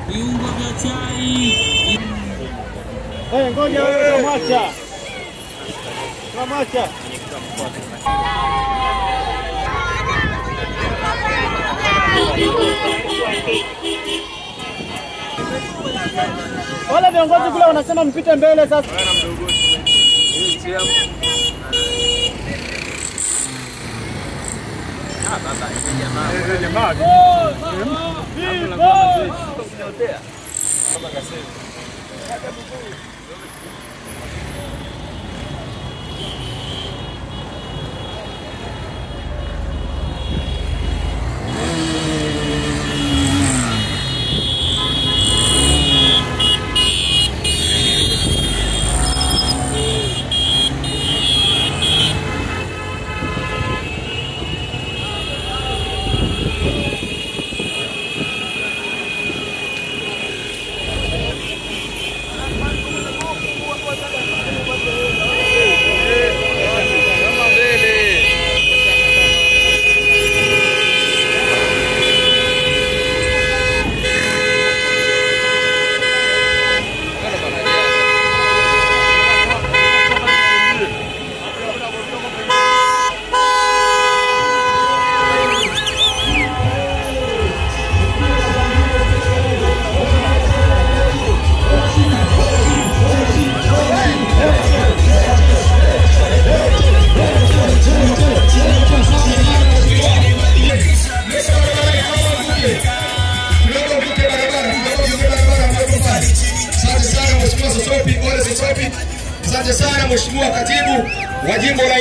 Viungo vya chai. Ngoja wewe mwacha. Mwacha. Wale viongozi kule wanasema mpite mbele sasa. Asante sana Mheshimiwa Katibu wa Jimbo la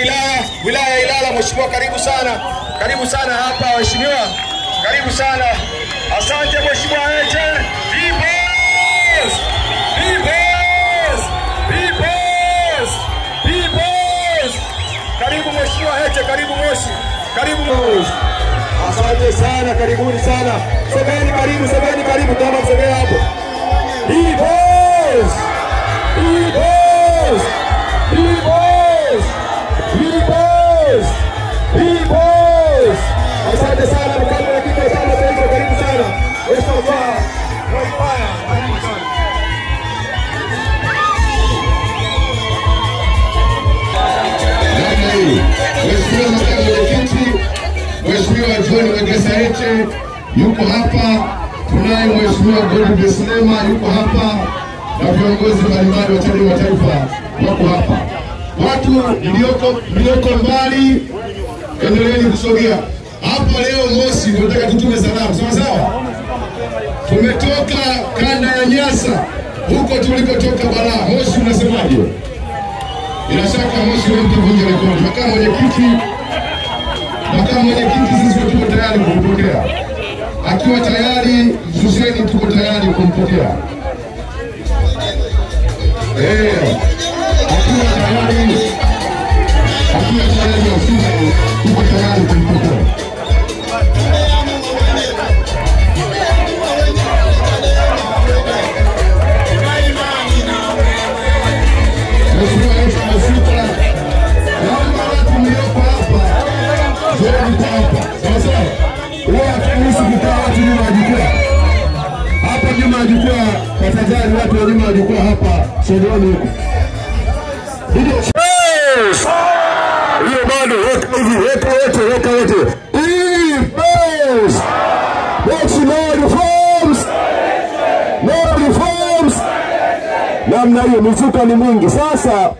Wilaya ya Ilala. Mheshimiwa, karibu sana. Karibu sana hapa Mheshimiwa. Karibu sana. Asante Mheshimiwa Heche. Peoples! Peoples! Peoples! Peoples! Karibu Mheshimiwa Heche, karibu Moshi. Karibu Moshi. Asante sana, karibuni sana. Semeni karibu, semeni karibu, kama msogea hapo. Peoples! Peoples! Peoples! Peoples! Peoples! Asante sana, mkabla ya kika sana, taifa, karibu sana. Mheshimiwa, Mheshimiwa makamu mwenyekiti, Mheshimiwa John Wegesa Heche yuko hapa, tunaye Mheshimiwa Godfrey Slema yuko hapa, na viongozi mbalimbali wa Chadema Taifa wako hapa. Watu mlioko mbali, endeleeni kusogea. Hapa leo Moshi tunataka tutume salamu, sawa sawa? Tumetoka kanda ya Nyasa, huko tulikotoka Balaa. Moshi unasemaje? Bila shaka Moshi wewe mtavunja rekodi. Makamu mwenyekiti, sisi tuko tayari kumpokea. Akiwa tayari, Hussein tuko tayari kumpokea. Akiwa tayari Hussein tuko tayari kumpokea. Hapa nyuma ya jukwaa, tafadhali watu wa nyuma ya jukwaa hapa, sogeeni huko. Hiyo bado, weka hivi, weka wote. Peoples! No reforms! No reforms! Namna hiyo, mizuka ni mingi. Sasa